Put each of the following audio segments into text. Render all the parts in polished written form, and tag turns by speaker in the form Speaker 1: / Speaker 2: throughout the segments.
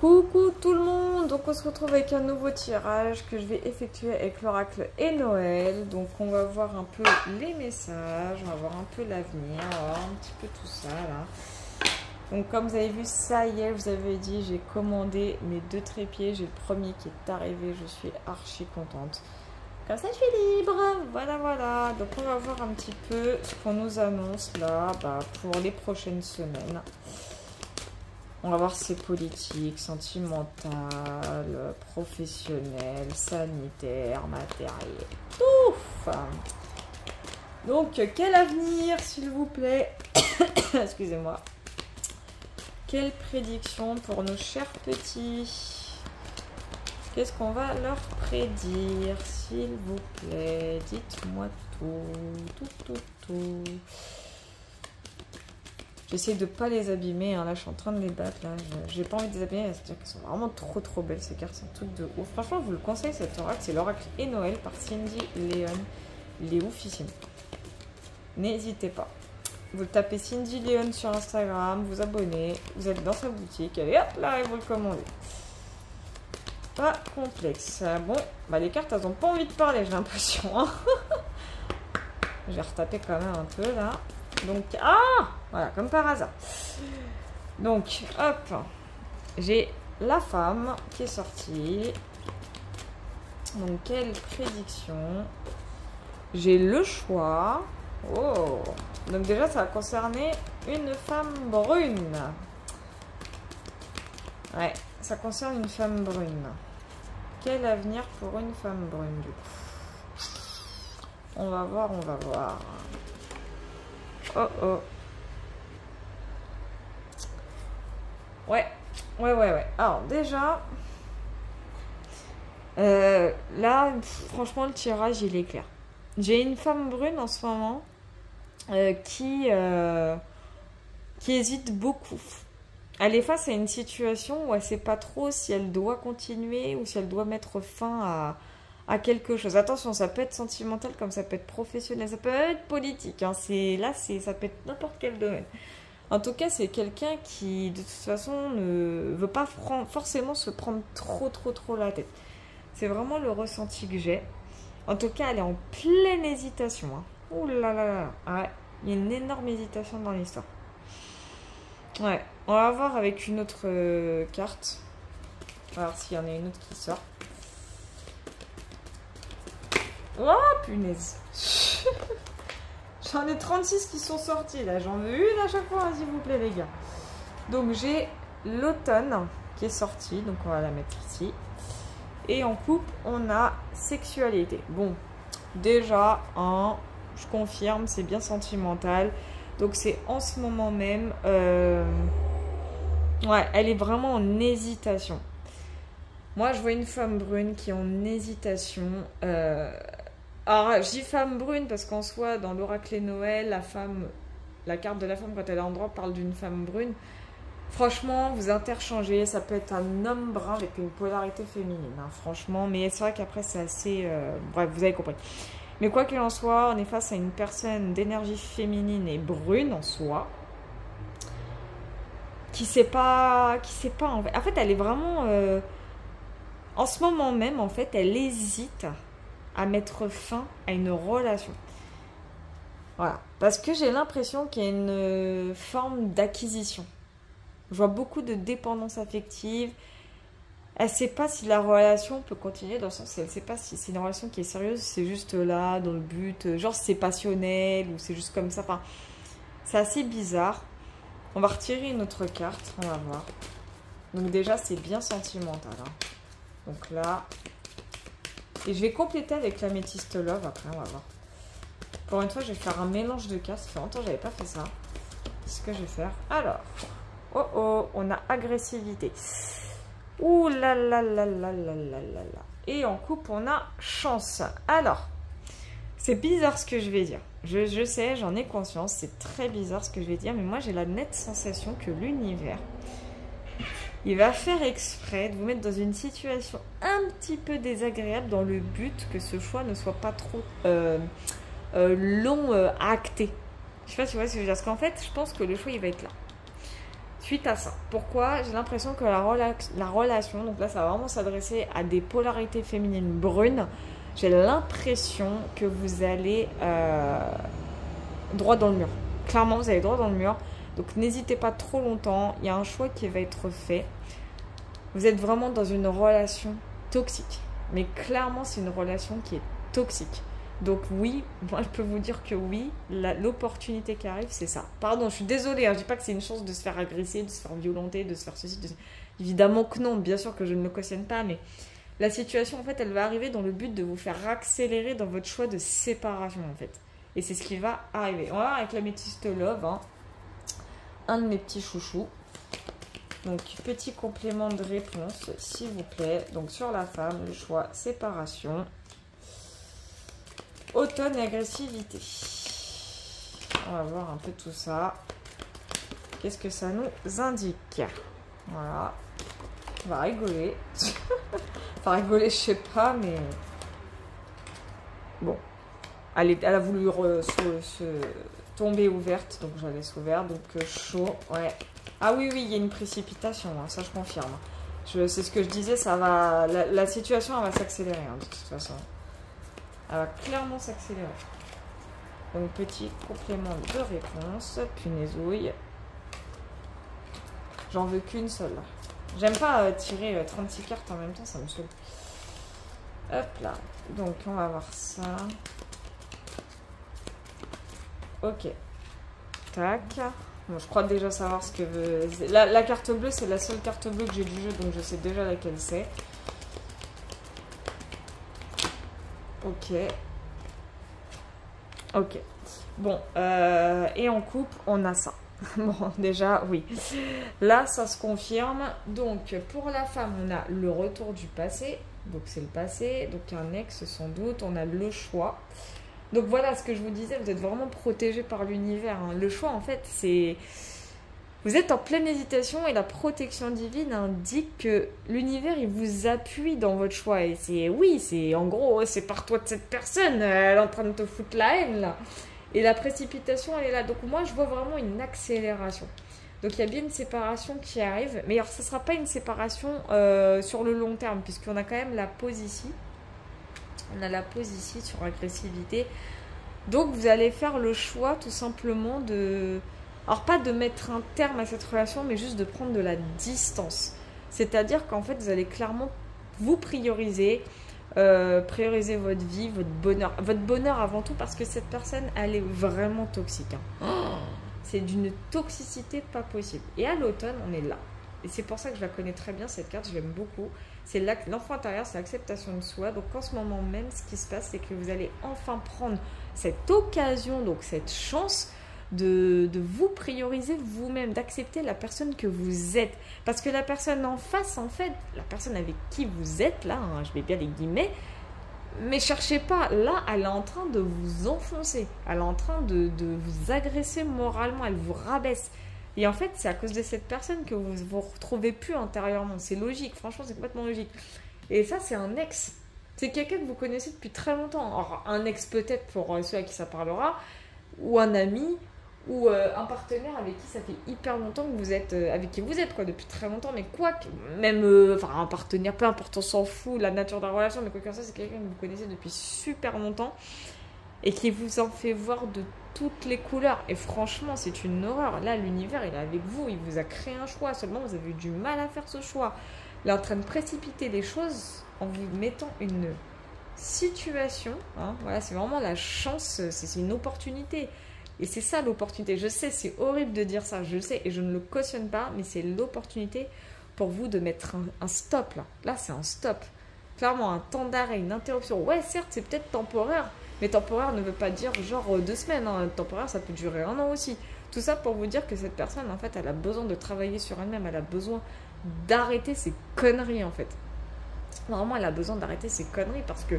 Speaker 1: Coucou tout le monde, donc on se retrouve avec un nouveau tirage que je vais effectuer avec l'oracle et Noël. Donc on va voir un peu les messages, on va voir un peu l'avenir, on va voir un petit peu tout ça là. Donc comme vous avez vu, ça y est, je vous avais dit, j'ai commandé mes 2 trépieds, j'ai le premier qui est arrivé, je suis archi contente. Comme ça je suis libre, voilà. Donc on va voir un petit peu ce qu'on nous annonce là pour les prochaines semaines. On va voir si c'est politique, sentimental, professionnel, sanitaire, matériel. Ouf! Donc, quel avenir, s'il vous plaît? Excusez-moi. Quelle prédiction pour nos chers petits? Qu'est-ce qu'on va leur prédire, s'il vous plaît? Dites-moi tout. J'essaie de pas les abîmer, hein. Là je suis en train de les battre, là j'ai pas envie de les abîmer, c'est-à-dire qu'elles sont vraiment trop belles ces cartes, c'est un truc de ouf. Franchement je vous le conseille cet oracle, c'est l'oracle et Noël par Cindy Leon, il est oufissime. N'hésitez pas, vous tapez Cindy Leon sur Instagram, vous abonnez, vous êtes dans sa boutique, allez hop là et vous le commandez. Pas complexe. Bon, les cartes elles ont pas envie de parler, j'ai l'impression, hein. Je vais retaper quand même un peu là. Donc, voilà, comme par hasard. Donc, hop, j'ai la femme qui est sortie. Donc, quelle prédiction? J'ai le choix. Oh, donc déjà, ça va concerner une femme brune. Ouais, ça concerne une femme brune. Quel avenir pour une femme brune, du coup? On va voir. Oh. Ouais. Alors déjà, là, franchement, le tirage, il est clair. J'ai une femme brune en ce moment qui hésite beaucoup. Elle est face à une situation où elle ne sait pas trop si elle doit continuer ou si elle doit mettre fin à quelque chose. Attention, ça peut être sentimental comme ça peut être professionnel, ça peut être politique. Hein. Ça peut être n'importe quel domaine. En tout cas, c'est quelqu'un qui, de toute façon, ne veut pas forcément se prendre trop la tête. C'est vraiment le ressenti que j'ai. En tout cas, elle est en pleine hésitation. Hein. Ouh là là. Ouais, il y a une énorme hésitation dans l'histoire. Ouais, on va voir avec une autre carte. On va voir s'il y en a une autre qui sort. Oh punaise. J'en ai 36 qui sont sortis là. J'en veux une à chaque fois, s'il vous plaît les gars. Donc j'ai l'automne qui est sorti. Donc on va la mettre ici. Et en coupe, on a sexualité. Bon, déjà, je confirme, c'est bien sentimental. Donc c'est en ce moment même. Ouais, elle est vraiment en hésitation. Moi, je vois une femme brune qui est en hésitation. Alors, je dis femme brune parce qu'en soi, dans l'oracle et Noël, la carte de la femme, quand elle est en droit, parle d'une femme brune. Franchement, vous interchangez. Ça peut être un homme brun avec une polarité féminine, hein, franchement. Mais c'est vrai qu'après, c'est assez... Bref, vous avez compris. Mais quoi qu'il en soit, on est face à une personne d'énergie féminine et brune en soi. Qui sait pas en fait, elle est vraiment... En ce moment même, en fait, elle hésite à mettre fin à une relation. Voilà. Parce que j'ai l'impression qu'il y a une forme d'acquisition. Je vois beaucoup de dépendance affective. Elle ne sait pas si la relation peut continuer, dans le sens où elle ne sait pas si c'est une relation qui est sérieuse, c'est juste là, dans le but, genre c'est passionnel ou c'est juste comme ça. Enfin, c'est assez bizarre. On va retirer une autre carte, on va voir. Donc déjà, c'est bien sentimental. Hein. Donc là, et je vais compléter avec l'améthyste love après, on va voir. Pour une fois, je vais faire un mélange de cartes. Ça fait longtemps que je n'avais pas fait ça. C'est ce que je vais faire. Alors, on a agressivité. Ouh là là là là là là là. Et en coupe, on a chance. Alors, c'est bizarre ce que je vais dire. Je sais, j'en ai conscience. C'est très bizarre ce que je vais dire. Mais moi, j'ai la nette sensation que l'univers... il va faire exprès de vous mettre dans une situation un petit peu désagréable dans le but que ce choix ne soit pas trop long à acter. Je sais pas si vous voyez ce que je veux dire. Parce qu'en fait, je pense que le choix, il va être là. suite à ça. Pourquoi? J'ai l'impression que la relation, donc là ça va vraiment s'adresser à des polarités féminines brunes, j'ai l'impression que vous allez droit dans le mur. Clairement, vous allez droit dans le mur. Donc n'hésitez pas trop longtemps, il y a un choix qui va être fait. Vous êtes vraiment dans une relation toxique. Mais clairement, c'est une relation qui est toxique. Donc oui, moi je peux vous dire que oui, l'opportunité qui arrive, c'est ça. Pardon, je suis désolée, hein, je dis pas que c'est une chance de se faire agresser, de se faire violenter, de se faire ceci. Évidemment que non, bien sûr que je ne le cautionne pas, mais la situation, en fait, elle va arriver dans le but de vous faire accélérer dans votre choix de séparation, en fait. Et c'est ce qui va arriver. On va voir avec l'améthyste love, hein, un de mes petits chouchous. Donc, petit complément de réponse, s'il vous plaît. Donc, sur la femme, le choix séparation. Automne et agressivité. On va voir un peu tout ça. Qu'est-ce que ça nous indique? Voilà. On va rigoler. Enfin, rigoler, je sais pas, mais... Bon. Elle a voulu se tomber ouverte, donc je la laisse ouverte. Donc, chaud, ouais. Ah oui, oui, il y a une précipitation, hein, ça je confirme. C'est ce que je disais, ça va... La situation, elle va s'accélérer, hein, de toute façon. Elle va clairement s'accélérer. Donc, petit complément de réponse. Punaisouille. J'en veux qu'une seule. J'aime pas tirer 36 cartes en même temps, ça me saoule. Hop là. Donc, on va voir ça. Ok. Tac. Bon, je crois déjà savoir ce que veut... La carte bleue, c'est la seule carte bleue que j'ai du jeu, donc je sais déjà laquelle c'est. Ok. Ok. Bon, et en couple, on a ça. Bon, déjà, oui. Là, ça se confirme. Donc, pour la femme, on a le retour du passé. Donc, c'est le passé. Donc, un ex, sans doute. On a le choix. Donc, voilà ce que je vous disais. Vous êtes vraiment protégé par l'univers, hein. Le choix, en fait, c'est... Vous êtes en pleine hésitation et la protection divine indique que l'univers, il vous appuie dans votre choix. Et c'est, oui, c'est en gros, c'est par toi de cette personne. Elle est en train de te foutre la haine, là. Et la précipitation, elle est là. Donc moi, je vois vraiment une accélération. Donc il y a bien une séparation qui arrive. Mais alors, ça ne sera pas une séparation sur le long terme, puisqu'on a quand même la pause ici. On a la pause ici sur agressivité. Donc vous allez faire le choix tout simplement de... Alors pas de mettre un terme à cette relation, mais juste de prendre de la distance. C'est-à-dire qu'en fait, vous allez clairement vous prioriser... prioriser votre vie, votre bonheur avant tout, parce que cette personne, elle est vraiment toxique, hein. C'est d'une toxicité pas possible. Et à l'automne, on est là. Et c'est pour ça que je la connais très bien, cette carte, je l'aime beaucoup. C'est l'enfant intérieur, c'est l'acceptation de soi. Donc en ce moment même, ce qui se passe, c'est que vous allez enfin prendre cette occasion, donc cette chance de vous prioriser vous-même, d'accepter la personne que vous êtes. Parce que la personne en face, en fait, la personne avec qui vous êtes, là, hein, je mets bien les guillemets, mais cherchez pas, là, elle est en train de vous enfoncer, elle est en train de vous agresser moralement, elle vous rabaisse. Et en fait, c'est à cause de cette personne que vous vous retrouvez plus intérieurement. C'est logique, franchement, c'est complètement logique. Et ça, c'est un ex. C'est quelqu'un que vous connaissez depuis très longtemps. Alors, un ex peut-être pour ceux à qui ça parlera, ou un ami, ou un partenaire avec qui ça fait hyper longtemps que vous êtes, avec qui vous êtes, quoi, depuis très longtemps, mais quoi, même, enfin, un partenaire, peu importe, on s'en fout, la nature de la relation, mais quoi que ça, c'est quelqu'un que vous connaissez depuis super longtemps, et qui vous en fait voir de toutes les couleurs, et franchement, c'est une horreur. Là, l'univers, il est avec vous, il vous a créé un choix, seulement vous avez eu du mal à faire ce choix. Il est en train de précipiter les choses, en vous mettant une situation, hein, voilà, c'est vraiment la chance, c'est une opportunité. Et c'est ça l'opportunité. Je sais, c'est horrible de dire ça, je le sais, et je ne le cautionne pas, mais c'est l'opportunité pour vous de mettre un stop là. Là, c'est un stop. Clairement, un temps d'arrêt, une interruption. Ouais, certes, c'est peut-être temporaire, mais temporaire ne veut pas dire genre 2 semaines. Hein. Temporaire, ça peut durer 1 an aussi. Tout ça pour vous dire que cette personne, en fait, elle a besoin de travailler sur elle-même. Elle a besoin d'arrêter ses conneries, en fait. Vraiment, elle a besoin d'arrêter ses conneries parce que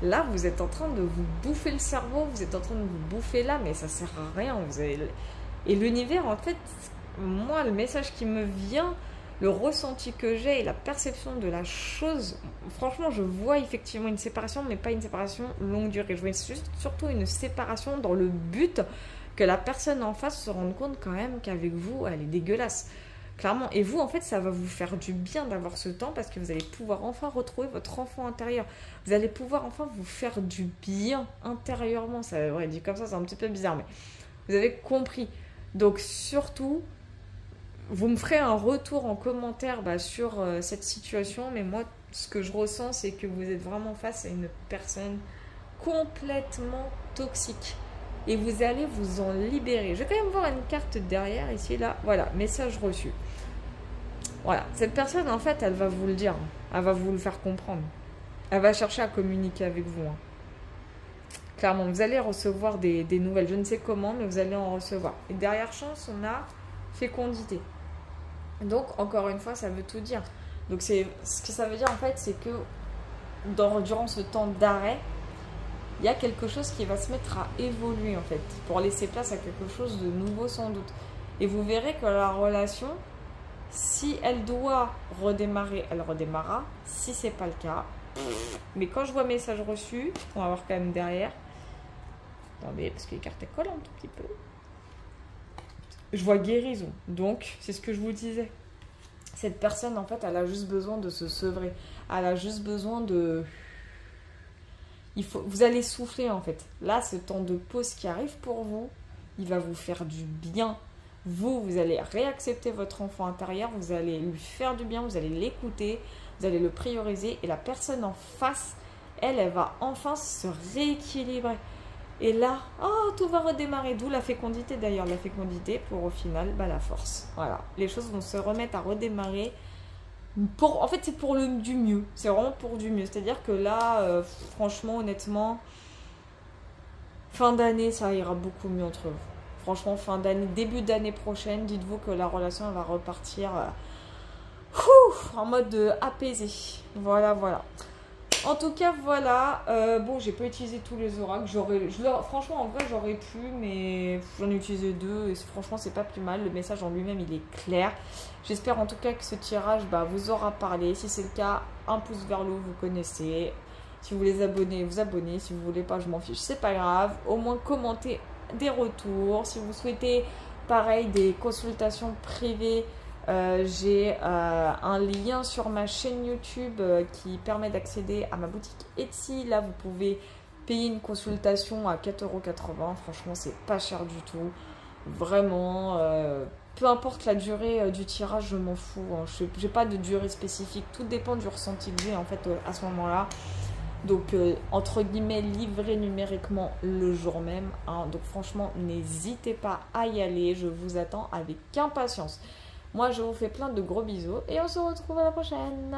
Speaker 1: là, vous êtes en train de vous bouffer le cerveau, vous êtes en train de vous bouffer là, mais ça sert à rien. Et l'univers, en fait, moi, le message qui me vient, le ressenti que j'ai et la perception de la chose, franchement, je vois effectivement une séparation, mais pas une séparation longue durée. Je vois surtout une séparation dans le but que la personne en face se rende compte quand même qu'avec vous, elle est dégueulasse. Clairement. Et vous, en fait, ça va vous faire du bien d'avoir ce temps parce que vous allez pouvoir enfin retrouver votre enfant intérieur. Vous allez pouvoir enfin vous faire du bien intérieurement. Ça, ouais, dit comme ça, c'est un petit peu bizarre, mais vous avez compris. Donc, surtout, vous me ferez un retour en commentaire sur cette situation. Mais moi, ce que je ressens, c'est que vous êtes vraiment face à une personne complètement toxique. Et vous allez vous en libérer. Je vais quand même voir une carte derrière, ici, là. Voilà, message reçu. Voilà, cette personne, en fait, elle va vous le dire. Elle va vous le faire comprendre. Elle va chercher à communiquer avec vous. Hein. Clairement, vous allez recevoir des nouvelles. Je ne sais comment, mais vous allez en recevoir. Et derrière chance, on a fécondité. Donc, encore une fois, ça veut tout dire. Donc, ce que ça veut dire, en fait, c'est que durant ce temps d'arrêt, il y a quelque chose qui va se mettre à évoluer, en fait, pour laisser place à quelque chose de nouveau, sans doute. Et vous verrez que la relation, si elle doit redémarrer, elle redémarrera. Si c'est pas le cas, mais quand je vois message reçu, on va voir quand même derrière. Attendez, parce que les cartes collent un tout petit peu. Je vois guérison. Donc, c'est ce que je vous disais. Cette personne, en fait, elle a juste besoin de se sevrer. Elle a juste besoin de... Vous allez souffler, en fait. Là, ce temps de pause qui arrive pour vous, il va vous faire du bien. Vous allez réaccepter votre enfant intérieur, vous allez lui faire du bien, vous allez l'écouter, vous allez le prioriser. Et la personne en face, elle va enfin se rééquilibrer. Et là, oh, tout va redémarrer. D'où la fécondité, d'ailleurs. La fécondité pour, au final, la force. Voilà. Les choses vont se remettre à redémarrer. En fait, c'est pour du mieux. C'est vraiment pour du mieux. C'est-à-dire que là, franchement, honnêtement, fin d'année, ça ira beaucoup mieux entre vous. Franchement, fin d'année, début d'année prochaine, dites-vous que la relation elle va repartir en mode apaisé. Voilà, voilà. En tout cas, voilà. Bon, j'ai pas utilisé tous les oracles. Franchement, en vrai, j'aurais pu, mais j'en ai utilisé 2. Et franchement, c'est pas plus mal. Le message en lui-même, il est clair. J'espère en tout cas que ce tirage vous aura parlé. Si c'est le cas, un pouce vers le haut, vous connaissez. Si vous voulez vous abonnez. Si vous voulez pas, je m'en fiche. C'est pas grave. Au moins, commentez des retours. Si vous souhaitez, pareil, des consultations privées, j'ai un lien sur ma chaîne YouTube qui permet d'accéder à ma boutique Etsy. Là, vous pouvez payer une consultation à 4,80 €. Franchement, c'est pas cher du tout. Vraiment, peu importe la durée du tirage, je m'en fous. Hein. Je n'ai pas de durée spécifique. Tout dépend du ressenti que j'ai en fait à ce moment-là. Donc, entre guillemets, livré numériquement le jour même. Hein. Donc, franchement, n'hésitez pas à y aller. Je vous attends avec impatience. Moi, je vous fais plein de gros bisous et on se retrouve à la prochaine.